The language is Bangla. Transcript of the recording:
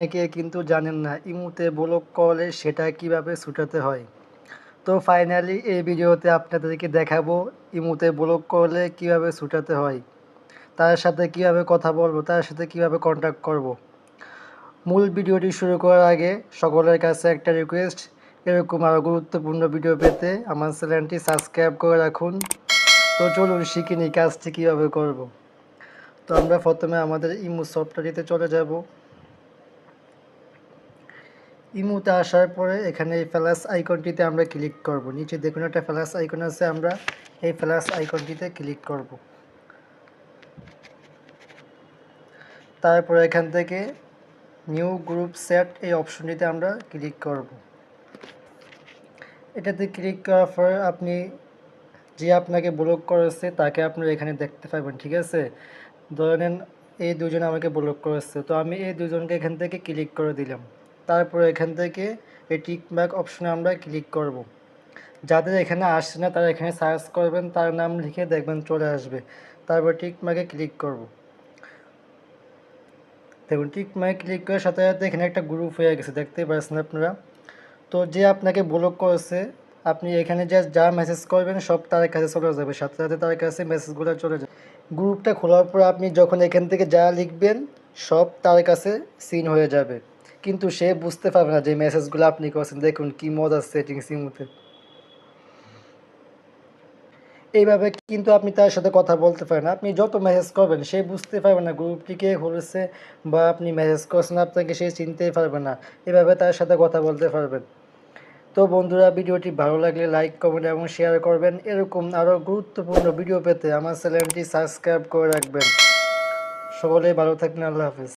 অনেকে কিন্তু জানেন না ইমোতে ব্লক করলে সেটা কিভাবে ছুটাতে হয়। তো ফাইনালি এই ভিডিওতে আপনাদেরকে দেখাবো ইমোতে ব্লক করলে কিভাবে ছুটাতে হয়, তার সাথে কিভাবে কথা বলবো, তার সাথে কিভাবে কন্ট্যাক্ট করব। মূল ভিডিওটি শুরু করার আগে সকলের কাছে একটা রিকোয়েস্ট, এরকম আরও গুরুত্বপূর্ণ ভিডিও পেতে আমার চ্যানেলটি সাবস্ক্রাইব করে রাখুন। তো চলুন শিখে নিই কাজটি কীভাবে করব। তো আমরা প্রথমে আমাদের ইমো সফটওয়্যারটিতে চলে যাব। ইমোতে আসার পরে এখানে এই প্লাস আইকনটিতে আমরা ক্লিক করব। নিচে দেখুন একটা প্লাস আইকন আছে, আমরা এই প্লাস আইকনটিতে ক্লিক করব। তারপর এখান থেকে নিউ গ্রুপ সেট এই অপশনটিতে আমরা ক্লিক করব। এটাতে ক্লিক করার পরে আপনি যে আপনাকে ব্লক করেছে তাকে আপনারা এখানে দেখতে পাবেন, ঠিক আছে। ধরে নেন এই দুজন আমাকে ব্লক করেছে, তো আমি এই দুজনকে এখান থেকে ক্লিক করে দিলাম। তারপরে এখান থেকে এই টিক মার্ক অপশনে আমরা ক্লিক করব। যাদের এখানে আসছে না তারা এখানে সার্চ করবেন, তার নাম লিখে দেখবেন চলে আসবে। তারপর টিক মার্কে ক্লিক করব। দেখুন টিক মার্কে ক্লিক করার সাথে সাথে এখানে একটা গ্রুপ হয়ে গেছে, দেখতেই পাচ্ছেন আপনারা। তো যে আপনাকে ব্লক করেছে আপনি এখানে যা মেসেজ করবেন সব তার কাছে চলে যাবে, সাথে সাথে তার কাছে মেসেজগুলো চলে যাবে। গ্রুপটা খোলার পর আপনি যখন এখান থেকে যা লিখবেন সব তার কাছে সিন হয়ে যাবে, কিন্তু সে বুঝতে পারবে না যে মেসেজগুলো আপনি করেছেন। দেখুন কি মজার সেটিংস ইমোতে। এইভাবে কিন্তু আপনি তার সাথে কথা বলতে পারেন। আপনি যত মেসেজ করবেন সে বুঝতে পারবে না গ্রুপটি কে খুলেছে বা আপনি মেসেজ করছেন আপনাকে সে চিনতেই পারবে না। এভাবে তার সাথে কথা বলতে পারবেন। তো বন্ধুরা, ভিডিওটি ভালো লাগলে লাইক, কমেন্ট এবং শেয়ার করবেন। এরকম আরও গুরুত্বপূর্ণ ভিডিও পেতে আমার চ্যানেলটি সাবস্ক্রাইব করে রাখবেন। সকলেই ভালো থাকবেন। আল্লাহ হাফেজ।